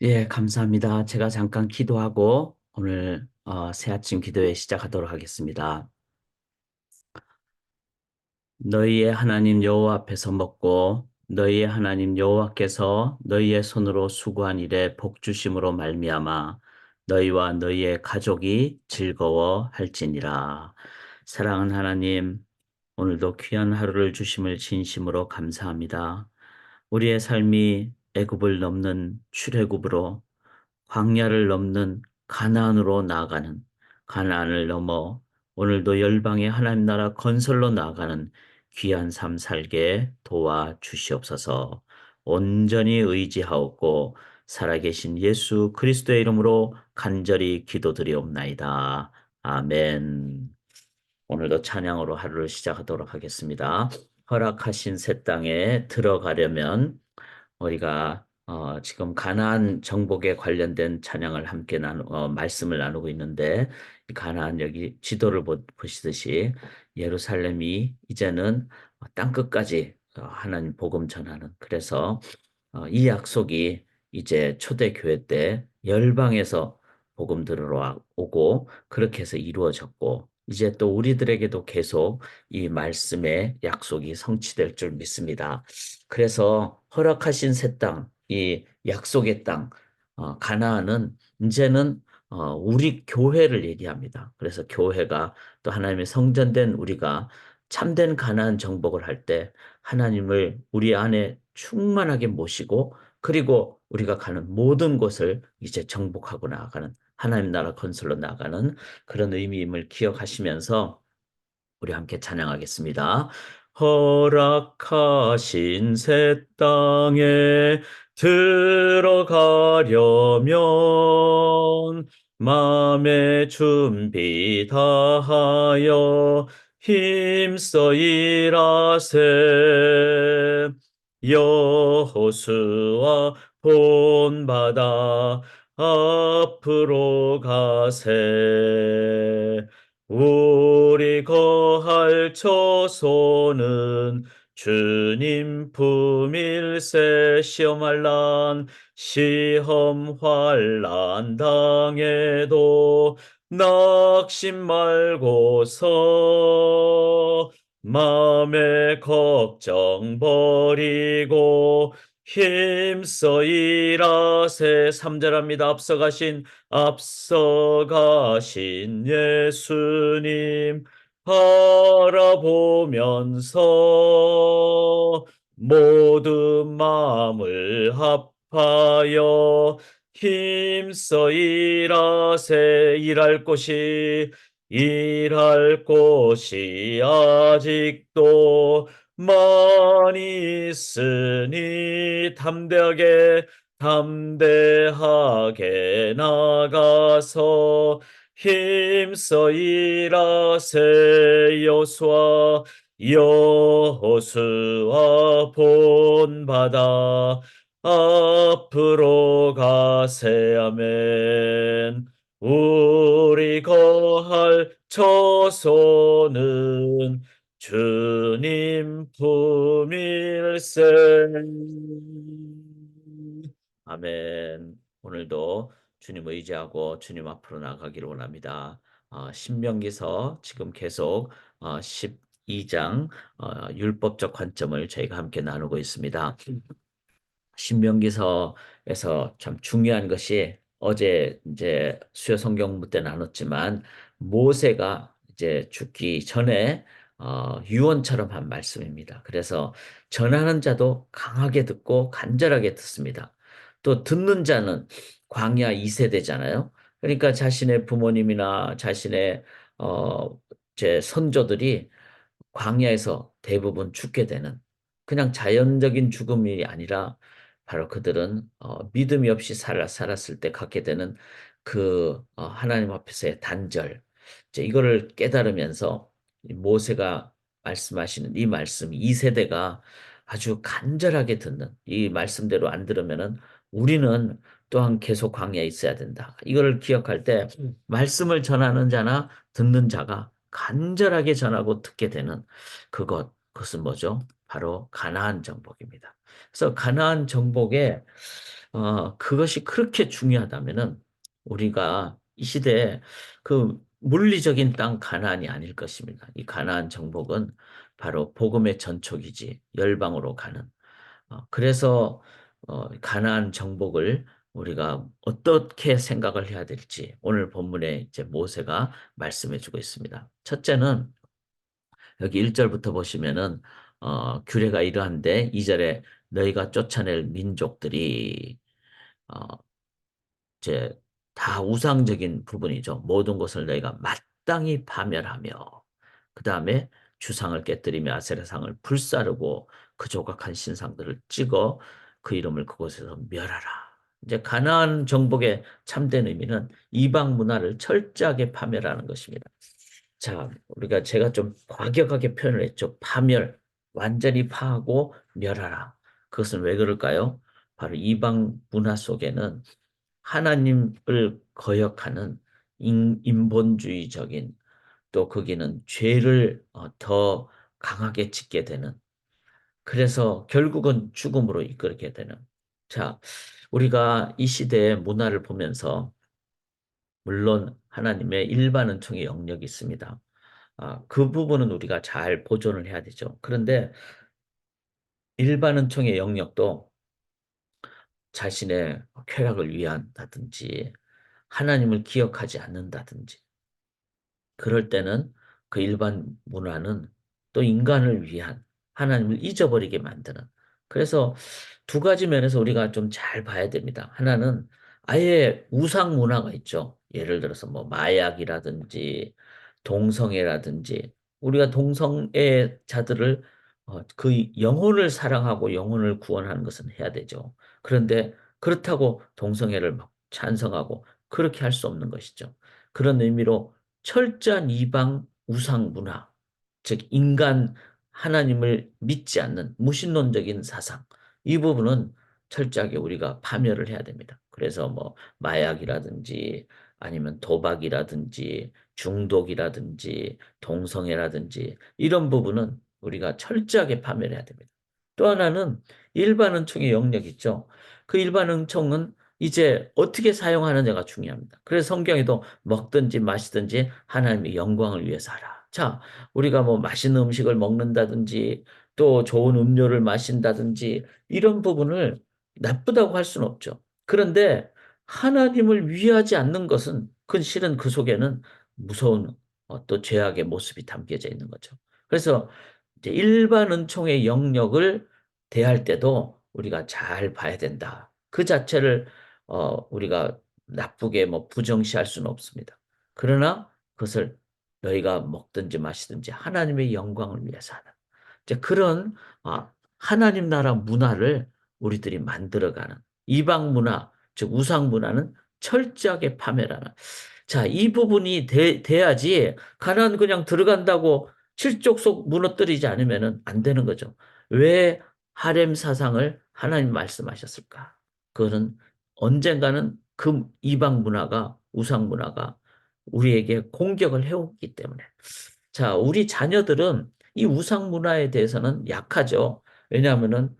예, 감사합니다. 제가 잠깐 기도하고 오늘 새 아침 기도회 시작하도록 하겠습니다. 너희의 하나님 여호와 앞에서 먹고 너희의 하나님 여호와께서 너희의 손으로 수고한 일에 복 주심으로 말미암아 너희와 너희의 가족이 즐거워할지니라. 사랑하는 하나님, 오늘도 귀한 하루를 주심을 진심으로 감사합니다. 우리의 삶이 애굽을 넘는 출애굽으로 광야를 넘는 가나안으로 나아가는, 가나안을 넘어 오늘도 열방의 하나님 나라 건설로 나아가는 귀한 삶 살게 도와주시옵소서. 온전히 의지하옵고 살아계신 예수 그리스도의 이름으로 간절히 기도드리옵나이다. 아멘. 오늘도 찬양으로 하루를 시작하도록 하겠습니다. 허락하신 새 땅에 들어가려면 우리가 지금 가나안 정복에 관련된 찬양을 함께 말씀을 나누고 있는데, 이 가나안 여기 지도를 보시듯이 예루살렘이 이제는 땅 끝까지 하나님 복음 전하는, 그래서 이 약속이 이제 초대교회 때 열방에서 복음 들으러 오고 그렇게 해서 이루어졌고, 이제 또 우리들에게도 계속 이 말씀의 약속이 성취될 줄 믿습니다. 그래서 허락하신 새 땅, 이 약속의 땅, 가나안은 이제는 우리 교회를 얘기합니다. 그래서 교회가 또 하나님의 성전된 우리가 참된 가나안 정복을 할 때 하나님을 우리 안에 충만하게 모시고, 그리고 우리가 가는 모든 곳을 이제 정복하고 나아가는, 하나님 나라 건설로 나아가는 그런 의미임을 기억하시면서 우리 함께 찬양하겠습니다. 허락하신 새 땅에 들어가려면 마음의 준비 다하여 힘써 일하세. 여호수아 본받아 앞으로 가세. 우리 거할 처소는 주님 품일세. 시험할 난 시험 환난 당해도 낙심 말고서 마음의 걱정 버리고 힘써 일하세. 3절합니다. 앞서가신 예수님 바라보면서 모든 마음을 합하여 힘써 일하세. 일할 곳이 아직도 많이 있으니 담대하게 나가서 힘써 일하세. 여호수아 본받아 앞으로 가세. 아멘. 우리 거할 처소는 주님 품일세. 아멘. 오늘도 주님 의지하고 주님 앞으로 나가기를 원합니다. 신명기서 지금 계속 12장 율법적 관점을 저희가 함께 나누고 있습니다. 신명기서에서 참 중요한 것이, 어제 이제 수요 성경부 때 나눴지만, 모세가 이제 죽기 전에 유언처럼 한 말씀입니다. 그래서 전하는 자도 강하게 듣고 간절하게 듣습니다. 또 듣는 자는 광야 2세대잖아요. 그러니까 자신의 부모님이나 자신의 어, 제 선조들이 광야에서 대부분 죽게 되는, 그냥 자연적인 죽음이 아니라 바로 그들은 믿음이 없이 살았을 때 갖게 되는 그 하나님 앞에서의 단절, 이제 이거를 깨달으면서 이 모세가 말씀하시는 이 말씀, 이 세대가 아주 간절하게 듣는 이 말씀대로 안 들으면은 우리는 또한 계속 광야에 있어야 된다. 이거를 기억할 때 말씀을 전하는 자나 듣는 자가 간절하게 전하고 듣게 되는 그것은 뭐죠? 바로 가나안 정복입니다. 그래서 가나안 정복에 그것이 그렇게 중요하다면은 우리가 이 시대에 그 물리적인 땅 가나안이 아닐 것입니다. 이 가나안 정복은 바로 복음의 전초기지 열방으로 가는 그래서 가나안 정복을 우리가 어떻게 생각을 해야 될지 오늘 본문에 이제 모세가 말씀해 주고 있습니다. 첫째는 여기 1절부터 보시면은 규례가 이러한데 2절에 너희가 쫓아낼 민족들이 어, 이제 다 우상적인 부분이죠. 모든 것을 너희가 마땅히 파멸하며 그 다음에 주상을 깨뜨리며 아세라상을 불사르고 그 조각한 신상들을 찍어 그 이름을 그곳에서 멸하라. 이제 가나안 정복의 참된 의미는 이방 문화를 철저하게 파멸하는 것입니다. 자, 우리가 제가 좀 과격하게 표현을 했죠. 파멸, 완전히 파하고 멸하라. 그것은 왜 그럴까요? 바로 이방 문화 속에는 하나님을 거역하는 인본주의적인 또 거기는 죄를 더 강하게 짓게 되는 그래서 결국은 죽음으로 이끌게 되는 자, 우리가 이 시대의 문화를 보면서 물론 하나님의 일반 은총의 영역이 있습니다. 그 부분은 우리가 잘 보존을 해야 되죠. 그런데 일반 은총의 영역도 자신의 쾌락을 위한다든지 하나님을 기억하지 않는다든지 그럴 때는 그 일반 문화는 또 인간을 위한 하나님을 잊어버리게 만드는. 그래서 두 가지 면에서 우리가 좀 잘 봐야 됩니다. 하나는 아예 우상 문화가 있죠. 예를 들어서 뭐 마약이라든지 동성애라든지 우리가 동성애자들을 그 영혼을 사랑하고 영혼을 구원하는 것은 해야 되죠. 그런데 그렇다고 동성애를 막 찬성하고 그렇게 할 수 없는 것이죠. 그런 의미로 철저한 이방 우상 문화, 즉 인간 하나님을 믿지 않는 무신론적인 사상, 이 부분은 철저하게 우리가 파멸을 해야 됩니다. 그래서 뭐 마약이라든지 아니면 도박이라든지 중독이라든지 동성애라든지 이런 부분은 우리가 철저하게 파멸해야 됩니다. 또 하나는 일반 은총의 영역 있죠. 그 일반 은총은 이제 어떻게 사용하느냐가 중요합니다. 그래서 성경에도 먹든지 마시든지 하나님의 영광을 위해서 하라. 자, 우리가 뭐 맛있는 음식을 먹는다든지 또 좋은 음료를 마신다든지 이런 부분을 나쁘다고 할 수는 없죠. 그런데 하나님을 위하지 않는 것은 그 실은 그 속에는 무서운 또 죄악의 모습이 담겨져 있는 거죠. 그래서 이제 일반 은총의 영역을 대할 때도 우리가 잘 봐야 된다. 그 자체를 우리가 나쁘게 뭐 부정시할 수는 없습니다. 그러나 그것을 너희가 먹든지 마시든지 하나님의 영광을 위해서 하는 이제 그런 하나님 나라 문화를 우리들이 만들어가는 이방 문화, 즉 우상 문화는 철저하게 파멸하는. 자, 이 부분이 돼야지 가나안 그냥 들어간다고 칠족속 무너뜨리지 않으면 안 되는 거죠. 왜 하렘 사상을 하나님 말씀하셨을까? 그거는 언젠가는 그 이방 문화가 우상 문화가 우리에게 공격을 해오기 때문에. 자, 우리 자녀들은 이 우상 문화에 대해서는 약하죠. 왜냐하면은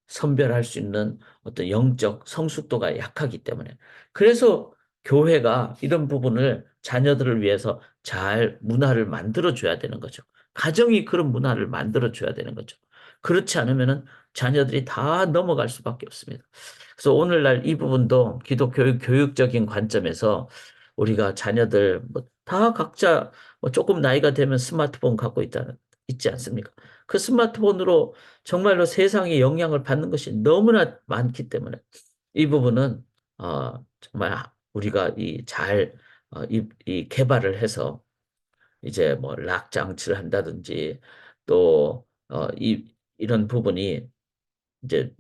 선별할 수 있는 어떤 영적 성숙도가 약하기 때문에. 그래서 교회가 이런 부분을 자녀들을 위해서 잘 문화를 만들어 줘야 되는 거죠. 가정이 그런 문화를 만들어 줘야 되는 거죠. 그렇지 않으면은 자녀들이 다 넘어갈 수밖에 없습니다. 그래서 오늘날 이 부분도 기독교 교육적인 관점에서 우리가 자녀들 뭐 다 각자 뭐 조금 나이가 되면 스마트폰 갖고 있지 않습니까? 그 스마트폰으로 정말로 세상에 영향을 받는 것이 너무나 많기 때문에 이 부분은 정말 우리가 이 개발을 해서 이제 뭐 락 장치를 한다든지 또 이런 부분이 이제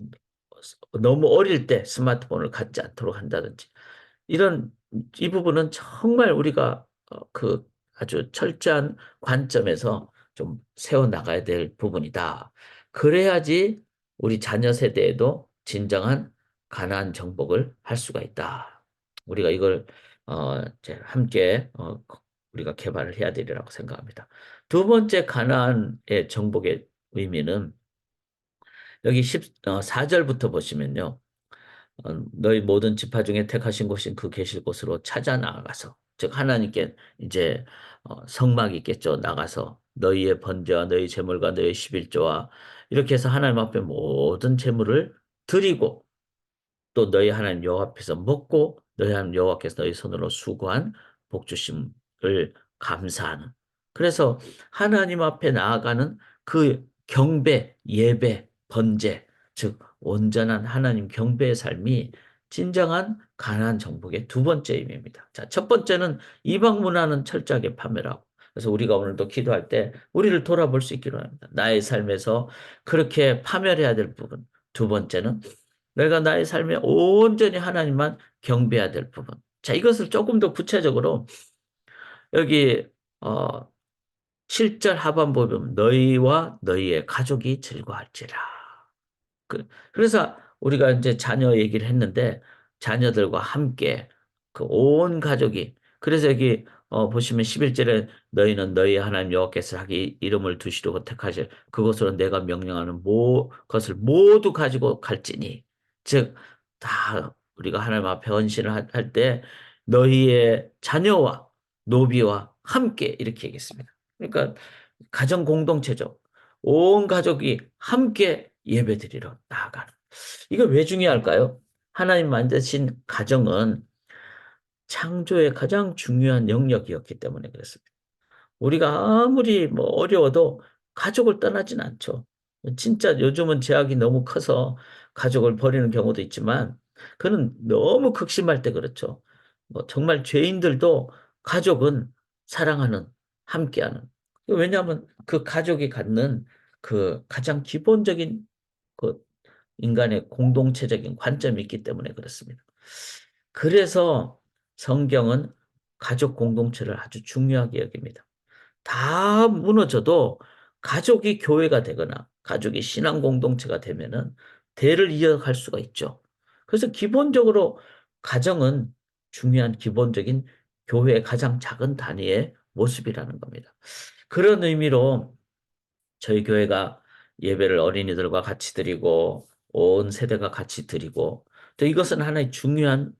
너무 어릴 때 스마트폰을 갖지 않도록 한다든지 이런 이 부분은 정말 우리가 그 아주 철저한 관점에서 좀 세워 나가야 될 부분이다. 그래야지 우리 자녀 세대에도 진정한 가나안 정복을 할 수가 있다. 우리가 이걸 이제 함께 우리가 개발을 해야 되리라고 생각합니다. 두 번째 가나안의 정복의 의미는 여기 4절부터 보시면요. 너희 모든 지파 중에 택하신 곳인 그 계실 곳으로 찾아 나아가서 즉 하나님께 이제 성막 있겠죠. 나가서 너희의 번제와 너희 제물과 너희 십일조와 이렇게 해서 하나님 앞에 모든 제물을 드리고 또 너희 하나님 여호와 앞에서 먹고 너희 하나님 여호와께서 너희 손으로 수고한 복 주심을 감사하는 그래서 하나님 앞에 나아가는 그 경배, 예배, 번제 즉 온전한 하나님 경배의 삶이 진정한 가나안 정복의 두 번째 의미입니다. 자, 첫 번째는 이방 문화는 철저하게 파멸하고 그래서 우리가 오늘도 기도할 때 우리를 돌아볼 수 있기로 합니다. 나의 삶에서 그렇게 파멸해야 될 부분. 두 번째는 내가 나의 삶에 온전히 하나님만 경배해야 될 부분. 자, 이것을 조금 더 구체적으로 여기 어 7절 하반부 보면 너희와 너희의 가족이 즐거할지라. 그래서 우리가 이제 자녀 얘기를 했는데 자녀들과 함께 그 온 가족이 그래서 여기 보시면 11절에 너희는 너희 하나님 여호와께서 하기 이름을 두시려고 택하실 그곳으로 내가 명령하는 것을 모두 가지고 갈지니 즉 다 우리가 하나님 앞에 헌신을 할 때 너희의 자녀와 노비와 함께 이렇게 얘기했습니다. 그러니까 가정 공동체죠. 온 가족이 함께 예배드리러 나아가는. 이거 왜 중요할까요? 하나님 만드신 가정은 창조의 가장 중요한 영역이었기 때문에 그렇습니다. 우리가 아무리 뭐 어려워도 가족을 떠나진 않죠. 진짜 요즘은 제약이 너무 커서 가족을 버리는 경우도 있지만 그는 너무 극심할 때 그렇죠. 뭐 정말 죄인들도 가족은 사랑하는, 함께하는. 왜냐하면 그 가족이 갖는 그 가장 기본적인 그 인간의 공동체적인 관점이 있기 때문에 그렇습니다. 그래서 성경은 가족 공동체를 아주 중요하게 여깁니다. 다 무너져도 가족이 교회가 되거나 가족이 신앙 공동체가 되면은 대를 이어갈 수가 있죠. 그래서 기본적으로 가정은 중요한 기본적인 교회의 가장 작은 단위의 모습이라는 겁니다. 그런 의미로 저희 교회가 예배를 어린이들과 같이 드리고 온 세대가 같이 드리고 또 이것은 하나의 중요한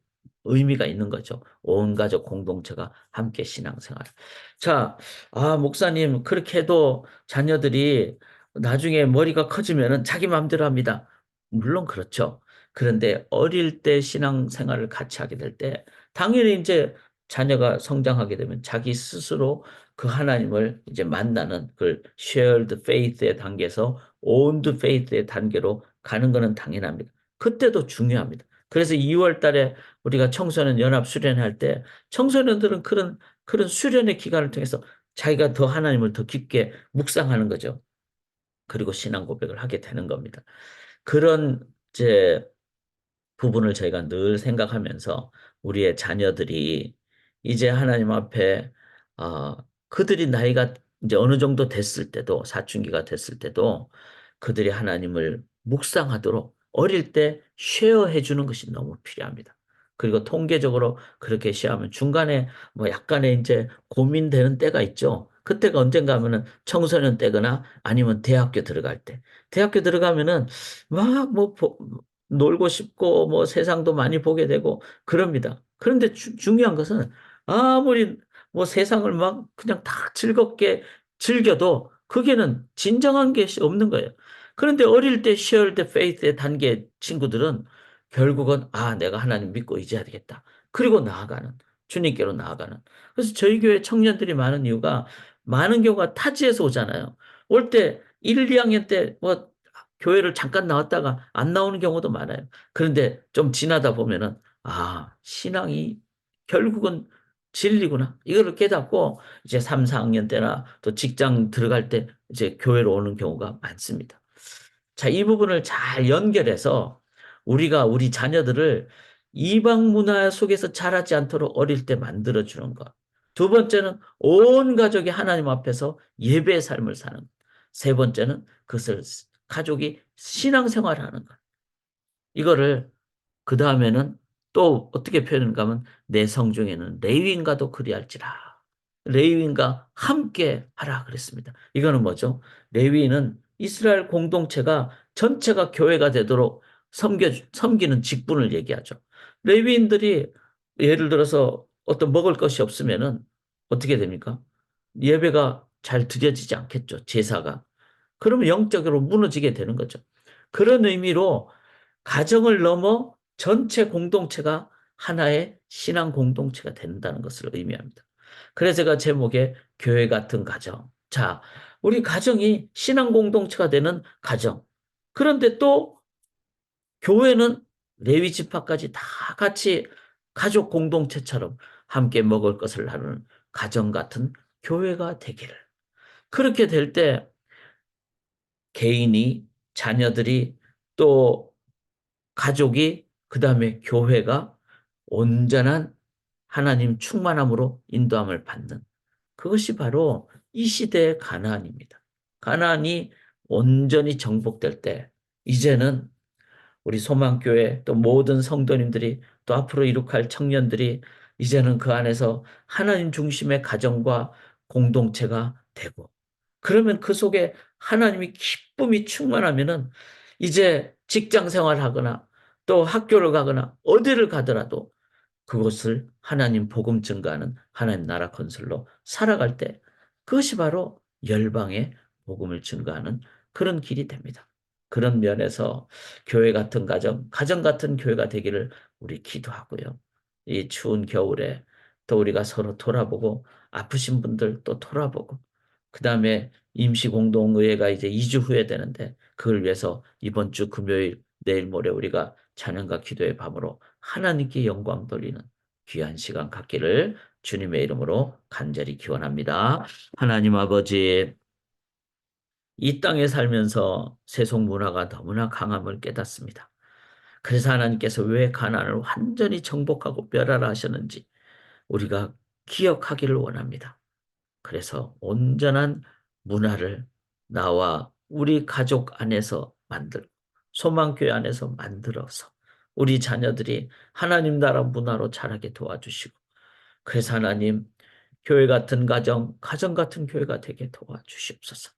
의미가 있는 거죠. 온 가족 공동체가 함께 신앙생활. 자, 목사님 그렇게 해도 자녀들이 나중에 머리가 커지면은 자기 마음대로 합니다. 물론 그렇죠. 그런데 어릴 때 신앙생활을 같이 하게 될 때 당연히 이제 자녀가 성장하게 되면 자기 스스로 그 하나님을 이제 만나는 그 shared faith의 단계에서 owned faith의 단계로 가는 것은 당연합니다. 그때도 중요합니다. 그래서 2월 달에 우리가 청소년 연합 수련할 때 청소년들은 그런 수련의 기간을 통해서 자기가 더 하나님을 더 깊게 묵상하는 거죠. 그리고 신앙 고백을 하게 되는 겁니다. 그런 이제 부분을 저희가 늘 생각하면서 우리의 자녀들이 이제 하나님 앞에 어, 그들이 나이가 이제 어느 정도 됐을 때도 사춘기가 됐을 때도 그들이 하나님을 묵상하도록 어릴 때 쉐어해 주는 것이 너무 필요합니다. 그리고 통계적으로 그렇게 시험하면 중간에 뭐 약간의 이제 고민되는 때가 있죠. 그때가 언젠가 하면은 청소년 때거나 아니면 대학교 들어갈 때. 대학교 들어가면은 막뭐 놀고 싶고 뭐 세상도 많이 보게 되고 그럽니다. 그런데 중요한 것은 아무리 뭐 세상을 막 그냥 다 즐겁게 즐겨도 그게는 진정한 것이 없는 거예요. 그런데 어릴 때 shared faith의 단계 친구들은 결국은 내가 하나님 믿고 의지해야 되겠다. 그리고 나아가는 주님께로 나아가는. 그래서 저희 교회 청년들이 많은 이유가 많은 경우가 타지에서 오잖아요. 올 때 1, 2학년 때 뭐 교회를 잠깐 나왔다가 안 나오는 경우도 많아요. 그런데 좀 지나다 보면은 신앙이 결국은 진리구나. 이거를 깨닫고 이제 3, 4학년 때나 또 직장 들어갈 때 이제 교회로 오는 경우가 많습니다. 자, 이 부분을 잘 연결해서 우리가 우리 자녀들을 이방 문화 속에서 자라지 않도록 어릴 때 만들어주는 것. 두 번째는 온 가족이 하나님 앞에서 예배의 삶을 사는 것. 세 번째는 그것을 가족이 신앙생활을 하는 것. 이거를 그 다음에는 또 어떻게 표현하는가 하면 내 성중에는 레위인과도 그리할지라. 레위인과 함께 하라 그랬습니다. 이거는 뭐죠? 레위인은 이스라엘 공동체가 전체가 교회가 되도록 섬기는 직분을 얘기하죠. 레위인들이 예를 들어서 어떤 먹을 것이 없으면은 어떻게 됩니까? 예배가 잘 드려지지 않겠죠. 제사가. 그러면 영적으로 무너지게 되는 거죠. 그런 의미로 가정을 넘어 전체 공동체가 하나의 신앙 공동체가 된다는 것을 의미합니다. 그래서 제가 제목에 교회 같은 가정. 자, 우리 가정이 신앙 공동체가 되는 가정. 그런데 또 교회는 레위 지파까지 다 같이 가족 공동체처럼 함께 먹을 것을 나누는 가정 같은 교회가 되기를. 그렇게 될 때 개인이, 자녀들이, 또 가족이, 그 다음에 교회가 온전한 하나님 충만함으로 인도함을 받는 그것이 바로 이 시대의 가나안입니다. 가나안이 온전히 정복될 때 이제는 우리 소망교회 또 모든 성도님들이 또 앞으로 이룩할 청년들이 이제는 그 안에서 하나님 중심의 가정과 공동체가 되고 그러면 그 속에 하나님이 기쁨이 충만하면은 이제 직장 생활하거나 또 학교를 가거나 어디를 가더라도 그것을 하나님 복음 증가하는 하나님 나라 건설로 살아갈 때 그것이 바로 열방의 복음을 증가하는 그런 길이 됩니다. 그런 면에서 교회 같은 가정, 가정 같은 교회가 되기를 우리 기도하고요. 이 추운 겨울에 또 우리가 서로 돌아보고 아프신 분들 또 돌아보고 그 다음에 임시공동의회가 이제 2주 후에 되는데 그걸 위해서 이번 주 금요일 내일 모레 우리가 찬양과 기도의 밤으로 하나님께 영광 돌리는 귀한 시간 갖기를 주님의 이름으로 간절히 기원합니다. 하나님 아버지, 이 땅에 살면서 세속 문화가 너무나 강함을 깨닫습니다. 그래서 하나님께서 왜 가나안을 완전히 정복하고 멸하라 하셨는지 우리가 기억하기를 원합니다. 그래서 온전한 문화를 나와 우리 가족 안에서 만들고 소망교회 안에서 만들어서 우리 자녀들이 하나님 나라 문화로 자라게 도와주시고 그래서 하나님 교회 같은 가정, 가정 같은 교회가 되게 도와주시옵소서.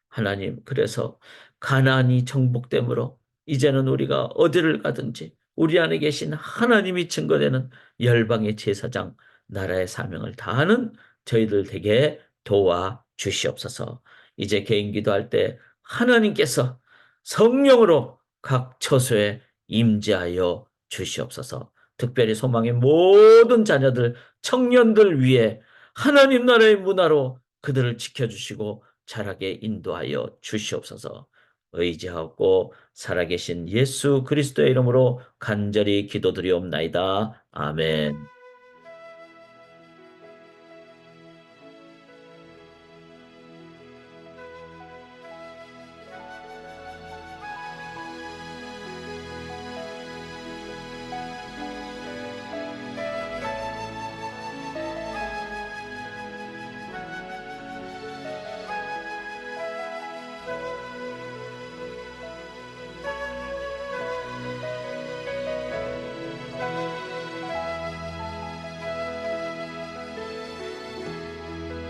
하나님, 그래서 가나안이 정복됨으로 이제는 우리가 어디를 가든지 우리 안에 계신 하나님이 증거되는 열방의 제사장, 나라의 사명을 다하는 저희들 되게 도와 주시옵소서. 이제 개인 기도할 때 하나님께서 성령으로 각 처소에 임재하여 주시옵소서. 특별히 소망의 모든 자녀들, 청년들 위해 하나님 나라의 문화로 그들을 지켜주시고 자라게 인도하여 주시옵소서. 의지하고 살아계신 예수 그리스도의 이름으로 간절히 기도드리옵나이다. 아멘.